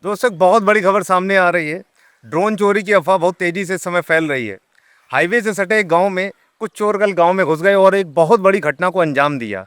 दोस्तों एक बहुत बड़ी खबर सामने आ रही है। ड्रोन चोरी की अफवाह बहुत तेजी से इस समय फैल रही है। हाईवे से सटे एक गांव में कुछ चोर कल गांव में घुस गए और एक बहुत बड़ी घटना को अंजाम दिया।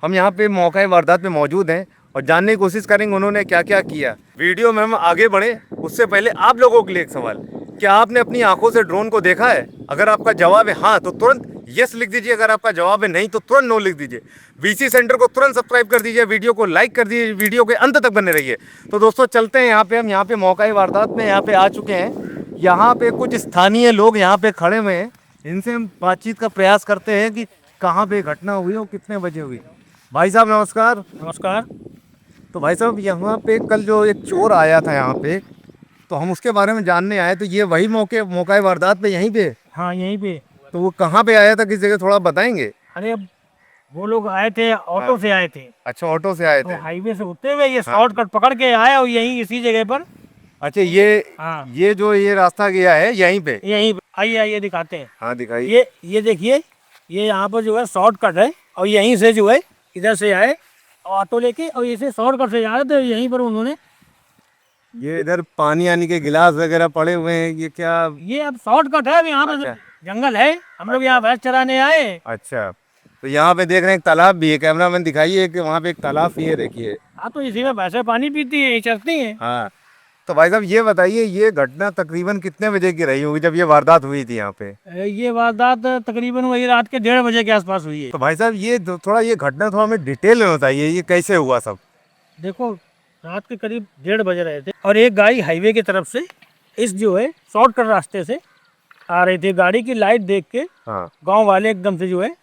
हम यहाँ पे मौका वारदात में मौजूद हैं और जानने की कोशिश करेंगे उन्होंने क्या क्या किया। वीडियो में हम आगे बढ़े उससे पहले आप लोगों के लिए एक सवाल, क्या आपने अपनी आंखों से ड्रोन को देखा है? अगर आपका जवाब है हाँ तो तुरंत यस लिख दीजिए, अगर आपका जवाब है नहीं तो तुरंत नो लिख दीजिए। वीसी सेंटर को तुरंत सब्सक्राइब कर दीजिए, वीडियो को लाइक कर दीजिए, वीडियो के अंत तक बने रहिए। तो दोस्तों चलते हैं, हम यहाँ पे मौका वारदात में यहाँ पे आ चुके हैं। यहाँ पे कुछ स्थानीय लोग यहाँ पे खड़े हुए हैं, इनसे हम बातचीत का प्रयास करते हैं कि कहाँ पे घटना हुई और कितने बजे हुई। भाई साहब नमस्कार। नमस्कार। तो भाई साहब यहाँ पे कल जो एक चोर आया था यहाँ पे, तो हम उसके बारे में जानने आए। तो ये वही मौका वारदात पे यहीं पे? हाँ, यहीं पे। तो वो कहाँ पे आया था, किस जगह, थोड़ा बताएंगे? अरे वो लोग आए थे, ऑटो से आए थे। अच्छा, ऑटो से आए तो थे। हाईवे से होते हुए ये शॉर्टकट पकड़ के आए और यहीं इसी जगह पर। अच्छा, ये हाँ, ये जो ये रास्ता गया है यहीं पे? यहीं पे। आइए आइए दिखाते हैं। हाँ दिखाइए। ये देखिए, ये यहाँ पर जो है शॉर्टकट है और यहीं से जो है इधर से आए ऑटो लेके और इसे शॉर्टकट से जा रहे थे। यहीं पर उन्होंने ये इधर पानी आने के गिलास वगैरह पड़े हुए हैं, ये क्या? ये अब शॉर्टकट है, अब यहाँ पर अच्छा। जंगल है, हम लोग यहाँ भैंस चराने आए। अच्छा, तो यहाँ पे देख रहे हैं एक तालाब भी है। कैमरामैन दिखाइए कि वहाँ पे एक तालाब भी है, देखिए। हाँ, तो इसी में भैंसें पानी पीती है, चरती हैं। हाँ, तो भाई साहब ये बताइए, ये घटना तकरीबन कितने बजे की रही होगी जब ये वारदात हुई थी यहाँ पे? ये वारदात तकरीबन वही रात के 1:30 के आसपास हुई है। तो भाई साहब ये थोड़ा ये घटना थोड़ा हमें डिटेल में बताइए, ये कैसे हुआ सब? देखो, रात के करीब 1:30 बज रहे थे और एक गाड़ी हाईवे की तरफ से इस जो है शॉर्टकट रास्ते से आ रही थी। गाड़ी की लाइट देख के हाँ गांव वाले एकदम से जो है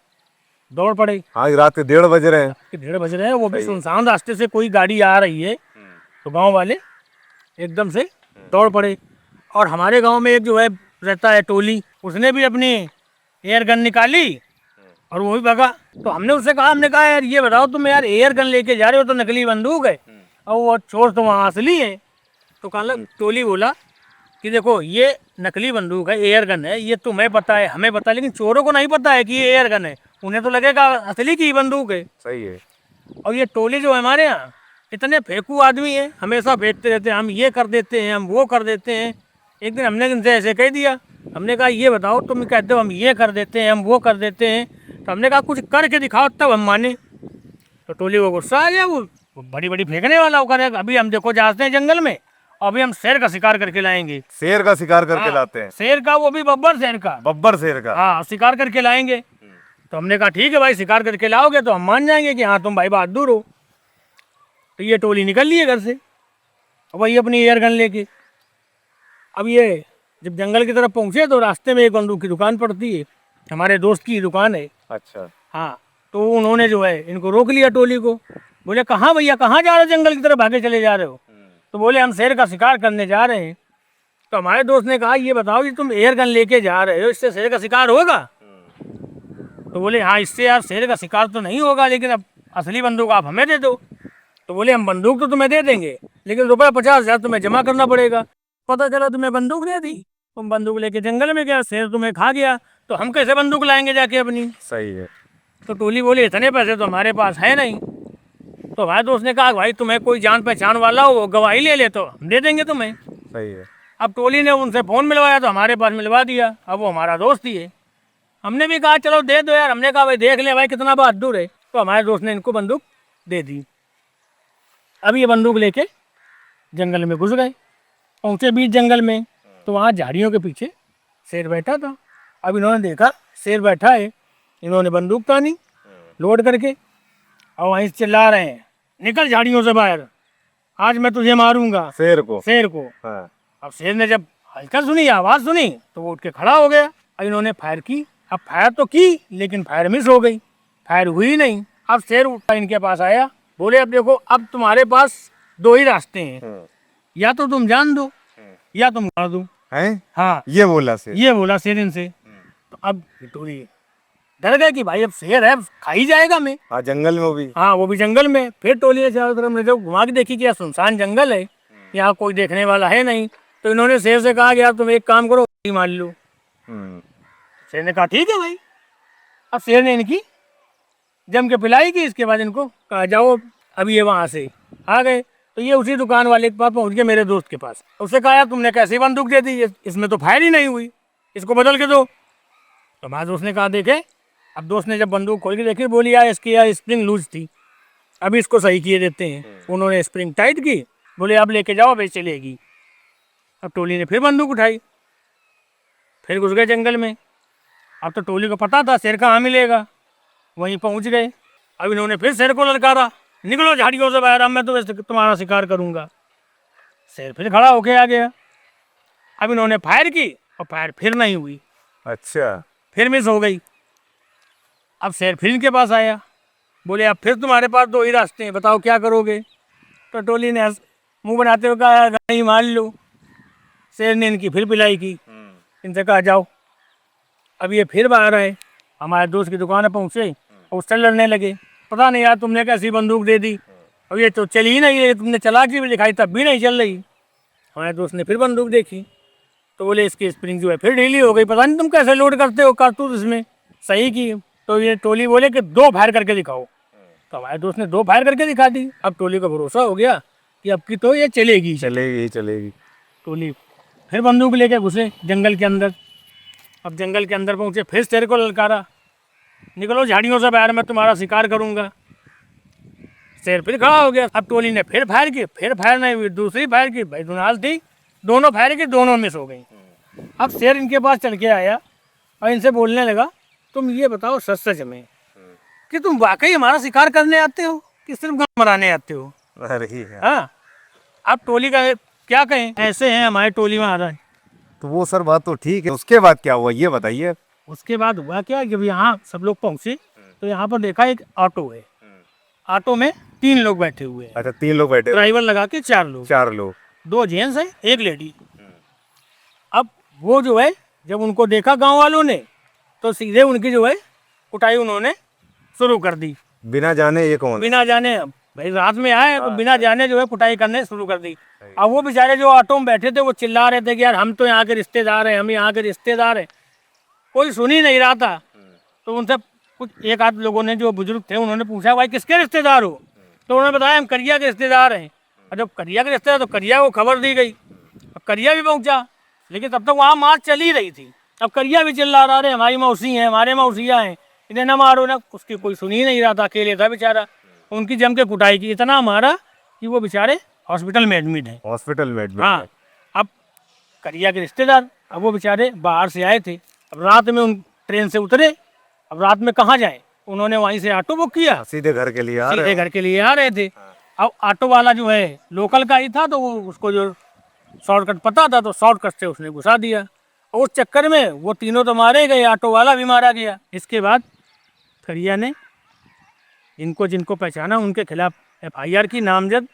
दौड़ पड़े। हाँ, ये रात के 1:30 बज रहे हैं। कि 1:30 बज रहे हैं, वो भी सही है। सुनसान रास्ते से कोई गाड़ी आ रही है, तो गांव वाले एकदम से दौड़ पड़े। और हमारे गांव में एक जो है रहता है टोली, उसने भी अपनी एयर गन निकाली और वो भी भगा। तो हमने कहा यार ये बताओ तुम यार एयर गन लेके जा रहे हो तो नकली बंदूक है और वो चोर तो वहाँ असली है। तो कहा टोली बोला कि देखो ये नकली बंदूक है, एयर गन है, ये तुम्हें पता है हमें पता है, लेकिन चोरों को नहीं पता है कि ये एयर गन है। उन्हें तो लगेगा असली की बंदूक है। सही है। और ये टोली जो है हमारे यहाँ इतने फेंकू आदमी है, हमेशा फेंकते रहते हैं, हम ये कर देते हैं, हम वो कर देते हैं। एक दिन हमने इनसे ऐसे कह दिया, हमने कहा ये बताओ तुम कहते हो हम ये कर देते हैं, हम वो कर देते हैं, तो हमने कहा कुछ करके दिखाओ तब हम माने। तो टोली को गुस्सा आ गया, वो बड़ी बड़ी फेंकने वाला वो करेगा। अभी हम देखो जाते हैं जंगल में, अभी हम शेर का शिकार करके लाएंगे। शेर का शिकार करके हाँ, लाते हैं? शेर का, वो भी बब्बर शेर का। बब्बर शेर का? हाँ, शिकार करके लाएंगे। तो हमने कहा ठीक है भाई, शिकार करके लाओगे तो हम मान जाएंगे कि हाँ तुम भाई बहादुर हो। तो ये टोली निकल ली है घर से और वही अपनी एयर गन लेके। अब ये जब जंगल की तरफ पहुंचे तो रास्ते में एक बंदूक की दुकान पड़ती है, हमारे दोस्त की दुकान है। अच्छा। हाँ, तो उन्होंने जो है इनको रोक लिया टोली को। बोले कहाँ भैया, कहाँ जा रहे हो, जंगल की तरफ भागे चले जा रहे हो? तो बोले हम शेर का शिकार करने जा रहे हैं। तो हमारे दोस्त ने कहा ये बताओ कि तुम एयर गन लेके जा रहे हो, इससे शेर का शिकार होगा? तो बोले हाँ, इससे यार शेर का शिकार तो नहीं होगा, लेकिन अब असली बंदूक आप हमें दे दो। तो बोले हम बंदूक तो तुम्हें दे देंगे, लेकिन रुपये 50,000 तुम्हें जमा करना पड़ेगा। पता चला तुम्हें बंदूक दे दी, तुम बंदूक लेके जंगल में गया, शेर तुम्हें खा गया, तो हम कैसे बंदूक लाएंगे जाके अपनी? सही है। तो टोली बोले इतने पैसे तो हमारे पास है नहीं। तो भाई दोस्त ने कहा भाई तुम्हें कोई जान पहचान वाला हो, वो गवाही ले ले तो हम दे देंगे तुम्हें। सही है। अब टोली ने उनसे फ़ोन मिलवाया तो हमारे पास मिलवा दिया। अब वो हमारा दोस्त ही है। हमने भी कहा चलो दे दो यार, हमने कहा भाई देख ले भाई कितना बहादुर है। तो हमारे दोस्त ने इनको बंदूक दे दी। अब ये बंदूक लेके जंगल में घुस गए। पहुँचे बीच जंगल में तो वहाँ झाड़ियों के पीछे शेर बैठा था। अब इन्होंने देखा शेर बैठा है, इन्होंने बंदूक तानी लोड करके और वहीं से चिल्ला रहे हैं निकल झाड़ियों से बाहर, आज मैं तुझे मारूंगा। शेर को? शेर को। हाँ। अब शेर ने जब हल्का सुनी, आवाज़ सुनी, तो वो उठ के खड़ा हो गया। अब इन्होंने फायर की। अब फायर तो की लेकिन फायर मिस हो गई, फायर हुई नहीं। अब शेर उठा इनके पास आया, बोले अब देखो अब तुम्हारे पास दो ही रास्ते हैं, या तो तुम जान दो या तुम मार दो। हैं? हाँ, ये बोला शेर? ये बोला शेर इनसे। तो अब टोली डर गए कि भाई अब शेर है, खा ही जाएगा हमें। हाँ, जंगल में वो भी। हाँ, वो भी जंगल में। फिर टोली ने चारों तरफ ने जब घुमा के देखी कि यार सुनसान जंगल है, यहाँ कोई देखने वाला है नहीं। तो इन्होंने शेर से कहा कि यार तुम एक काम करो, मान लो। शेर ने कहा ठीक है भाई। अब शेर ने इनकी जम के पिलाई की। इसके बाद इनको कहा जाओ, अब ये वहाँ से आ गए तो ये उसी दुकान वाले के पास पहुंच गए, मेरे दोस्त के पास। उससे कहा यार तुमने कैसी बंदूक दे दी, इसमें तो फायर ही नहीं हुई, इसको बदल के दो। तो हमारे दोस्त ने कहा देखे। अब दोस्त ने जब बंदूक खोल के देखी, बोली यार इसकी यार स्प्रिंग लूज थी, अभी इसको सही किए देते हैं। उन्होंने स्प्रिंग टाइट की, बोले अब लेके जाओ, अभी चलेगी। अब टोली ने फिर बंदूक उठाई, फिर घुस गए जंगल में। अब तो टोली को पता था शेर कहाँ मिलेगा, वहीं पहुँच गए। अब इन्होंने फिर शेर को ललकारा, निकलो झाड़ियों से बाहर, अब मैं तो तुम्हारा शिकार करूँगा। शेर फिर खड़ा होके आ गया। अब इन्होंने फायर की और फायर फिर नहीं हुई, अच्छा, फिर मिस हो गई। अब शेर फिर इनके पास आया, बोले अब फिर तुम्हारे पास दो ही रास्ते हैं, बताओ क्या करोगे। तो टोली ने मुंह बनाते हुए कहा गाड़ी मार लो। शेर ने इनकी फिर पिलाई की, इनसे कहा जाओ। अब ये फिर बाहर आए, हमारे दोस्त की दुकान पर पहुँचे और उससे लड़ने लगे। पता नहीं यार तुमने कैसी बंदूक दे दी, अब ये तो चली ही नहीं रही, तुमने चला के भी दिखाई तब भी नहीं चल रही। हमारे दोस्त ने फिर बंदूक देखी, तो बोले इसकी स्प्रिंग जो है फिर ढीली हो गई, पता नहीं तुम कैसे लोड करते हो कारतूस इसमें। सही की। तो ये टोली बोले कि 2 फायर करके दिखाओ। तो हमारे दोस्त ने 2 फायर करके दिखा दी। अब टोली को भरोसा हो गया कि अब की तो ये चलेगी। चलेगी चलेगी। टोली फिर बंदूक लेके घुसे जंगल के अंदर। अब जंगल के अंदर पहुँचे, फिर शेर को ललकारा, निकलो झाड़ियों से बाहर, मैं तुम्हारा शिकार करूँगा। शेर फिर खड़ा हो गया। अब टोली ने फिर फायर की, फिर फायर नहीं हुई, दूसरी फायर की, भाई दुनाल थी, दोनों फायर की, दोनों मिस हो गई। अब शेर इनके पास चल के आया और इनसे बोलने लगा तुम ये बताओ सच सच में कि तुम वाकई हमारा शिकार करने आते हो कि सिर्फ गम मराने आते हो। अरे यार। हाँ, अब टोली का क्या कहें, ऐसे हैं हमारे टोली में महाराज। तो वो सर बात तो ठीक है, उसके बाद क्या हुआ ये बताइए। उसके बाद हुआ क्या, जब यहाँ सब लोग पहुँचे तो यहाँ पर देखा एक ऑटो है, ऑटो में 3 लोग बैठे हुए हैं। अच्छा, 3 लोग बैठे, ड्राइवर लगा के 4 लोग, 4 लोग, 2 जेंट्स हैं, 1 लेडी। अब वो जो है जब उनको देखा गांव वालों ने तो सीधे उनकी जो है कुटाई उन्होंने शुरू कर दी, बिना जाने ये कौन। बिना जाने। भाई रात में आए तो बिना जाने जो है कुटाई करने शुरू कर दी। अब वो बेचारे जो ऑटो में बैठे थे वो चिल्ला रहे थे कि यार हम तो यहाँ के रिश्तेदार हैं, हम यहाँ के रिश्तेदार हैं। कोई सुन ही नहीं रहा था। तो उनसे कुछ एक आध लोगों ने जो बुजुर्ग थे उन्होंने पूछा भाई किसके रिश्तेदार हो, तो उन्होंने बताया हम करिया के रिश्तेदार हैं। और जब करिया के रिश्तेदार तो करिया को खबर दी गई, अब करिया भी पहुंचा, लेकिन तब तक वहाँ मार चल ही रही थी। अब करिया भी चिल्ला रहा, अरे हमारी मौसी हैं, हमारे मौसिया हैं, इन्हें ना मारो ना। उसकी कोई सुन ही नहीं रहा था, अकेले था बेचारा। उनकी जम के कुटाई की, इतना मारा कि वो बेचारे हॉस्पिटल में एडमिट हैं। हॉस्पिटल में एडमिट। हाँ, अब करिया के रिश्तेदार, अब वो बेचारे बाहर से आए थे, अब रात में उन ट्रेन से उतरे, अब रात में कहाँ जाएं, उन्होंने वहीं से ऑटो बुक किया, सीधे घर के लिए आ रहे। सीधे घर के लिए आ रहे थे। अब ऑटो वाला जो है लोकल का ही था, तो वो उसको जो शॉर्टकट पता था तो शॉर्टकट से उसने घुसा दिया। और उस चक्कर में वो तीनों तो मारे गए, ऑटो वाला भी मारा गया। इसके बाद करिया ने जिनको पहचाना उनके खिलाफ FIR की नामजद,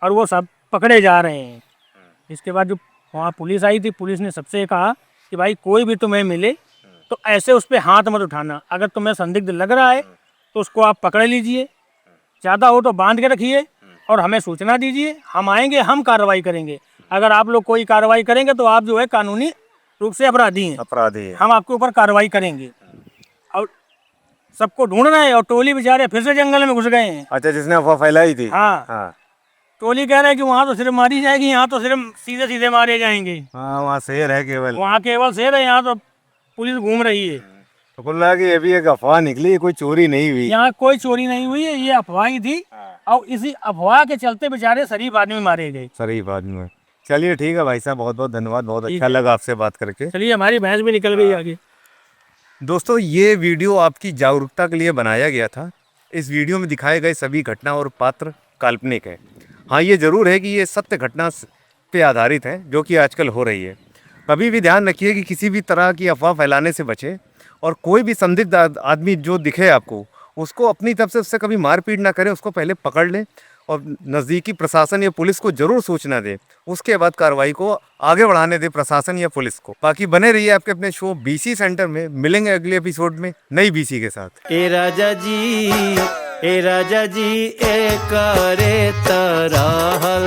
और वो सब पकड़े जा रहे हैं। इसके बाद जो वहाँ पुलिस आई थी, पुलिस ने सबसे कहा कि भाई कोई भी तुम्हें मिले तो ऐसे उस पर हाथ मत उठाना, अगर तुम्हें संदिग्ध लग रहा है तो उसको आप पकड़ लीजिए, ज़्यादा हो तो बांध के रखिए और हमें सूचना दीजिए, हम आएंगे, हम कार्रवाई करेंगे। अगर आप लोग कोई कार्रवाई करेंगे तो आप जो है कानूनी रूप से अपराधी हैं, अपराधी है। हम आपके ऊपर कार्रवाई करेंगे। और सबको ढूंढ रहे हैं और टोली बेचारे फिर से जंगल में घुस गए हैं। अच्छा, जिसने अफवाह फैलाई थी। हाँ, हाँ, टोली कह रहे हैं कि वहाँ तो सिर्फ मारी जाएगी, यहाँ तो सिर्फ सीधे सीधे मारे जाएंगे। हाँ, वहाँ शेर है केवल। वहाँ केवल शेर है, यहाँ तो पुलिस घूम रही है। तो कुल मिला के ये भी एक अफवाह निकली, कोई चोरी नहीं हुई। यहाँ कोई चोरी नहीं हुई है, ये अफवाह ही थी। और इसी अफवाह के चलते बेचारे शरीफ आदमी मारे गए। शरीफ आदमी। चलिए ठीक है भाई साहब, बहुत बहुत धन्यवाद, बहुत अच्छा लगा आपसे बात करके। चलिए, हमारी भैंस भी निकल गई आगे। दोस्तों, ये वीडियो आपकी जागरूकता के लिए बनाया गया था। इस वीडियो में दिखाए गए सभी घटना और पात्र काल्पनिक है। हाँ, ये ज़रूर है कि ये सत्य घटना पे आधारित है जो कि आजकल हो रही है। कभी भी ध्यान रखिए कि किसी भी तरह की अफवाह फैलाने से बचें, और कोई भी संदिग्ध आदमी जो दिखे आपको, उसको अपनी तरफ से उससे कभी मारपीट ना करें, उसको पहले पकड़ लें और नज़दीकी प्रशासन या पुलिस को ज़रूर सूचना दें। उसके बाद कार्रवाई को आगे बढ़ाने दें प्रशासन या पुलिस को। बाकी बने रहिए आपके अपने शो BC सेंटर में। मिलेंगे अगले एपिसोड में नई BC के साथ। ए राजा जी ए करे तरहल